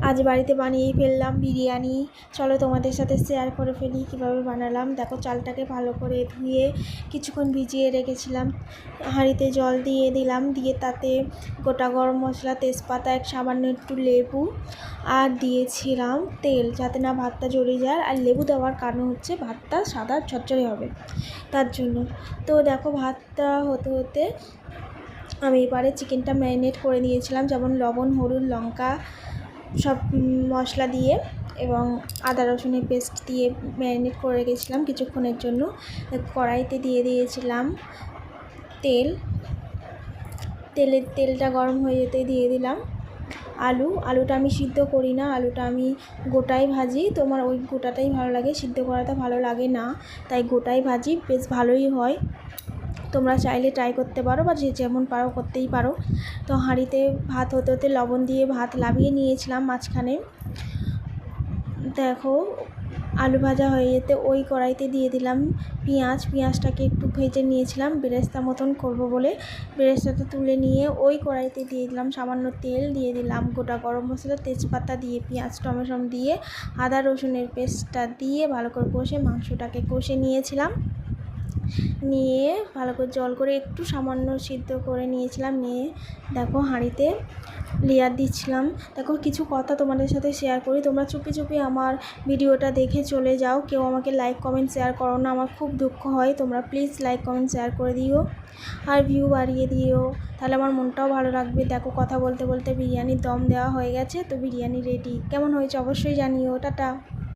আজ বাড়িতে বানিয়েই ফেললাম বিরিয়ানি। চলো তোমাদের সাথে শেয়ার করে ফেলি কীভাবে বানালাম। দেখো, চালটাকে ভালো করে ধুয়ে কিছুক্ষণ ভিজিয়ে রেখেছিলাম। হাঁড়িতে জল দিয়ে দিলাম, দিয়ে তাতে গোটা গরম মশলা, তেজপাতা, সামান্য একটু লেবু আর দিয়েছিলাম তেল, যাতে না ভাতটা জ্বলে যায়। আর লেবু দেওয়ার কারণ হচ্ছে ভাতটা সাদা ঝরঝরে হবে, তার জন্য। তো দেখো, ভাতটা হতে হতে আমি এবারে চিকেনটা ম্যারিনেট করে নিয়েছিলাম, যেমন লবণ, হলুদ, লঙ্কা সব মশলা দিয়ে এবং আদা রসুনের পেস্ট দিয়ে ম্যারিনেট করে রেখেছিলাম কিছুক্ষণের জন্য। কড়াইতে দিয়ে দিয়েছিলাম তেলটা গরম হয়ে যেতে দিয়ে দিলাম আলুটা আমি সিদ্ধ করি না, আলুটা আমি গোটাই ভাজি। তোমার ওই গোটাটাই ভালো লাগে, সিদ্ধ করাটা ভালো লাগে না, তাই গোটাই ভাজি, বেশ ভালোই হয়। তোমরা চাইলে ট্রাই করতে পারো, বা যে যেমন পারো করতেই পারো। তো হাঁড়িতে ভাত হতে হতে লবণ দিয়ে ভাত নামিয়ে নিয়েছিলাম মাঝখানে। দেখো, আলু ভাজা হয়ে যেতে ওই কড়াইতে দিয়ে দিলাম পেঁয়াজটাকে একটু ভেজে নিয়েছিলাম বেরেস্তা মতন করব বলে। বেরেস্তাটা তুলে নিয়ে ওই কড়াইতে দিয়ে দিলাম সামান্য তেল, দিয়ে দিলাম গোটা গরম মশলা, তেজপাতা দিয়ে পেঁয়াজ টমেটো দিয়ে আদা রসুনের পেস্টটা দিয়ে ভালো করে কষে মাংসটাকে কষে নিয়েছিলাম। নিয়ে ভালো করে জল করে একটু সামান্য সিদ্ধ করে নিয়েছিলাম। নিয়ে দেখো, হাঁড়িতে লেয়ার দিচ্ছিলাম। দেখো, কিছু কথা তোমাদের সাথে শেয়ার করি। তোমরা চুপি চুপি আমার ভিডিওটা দেখে চলে যাও, কেউ আমাকে লাইক কমেন্ট শেয়ার করো না, আমার খুব দুঃখ হয়। তোমরা প্লিজ লাইক কমেন্ট শেয়ার করে দিও আর ভিউ বাড়িয়ে দিও, তাহলে আমার মনটাও ভালো লাগবে। দেখো, কথা বলতে বলতে বিরিয়ানির দম দেওয়া হয়ে গেছে, তো বিরিয়ানি রেডি। কেমন হয়েছে অবশ্যই জানিও। টাটা।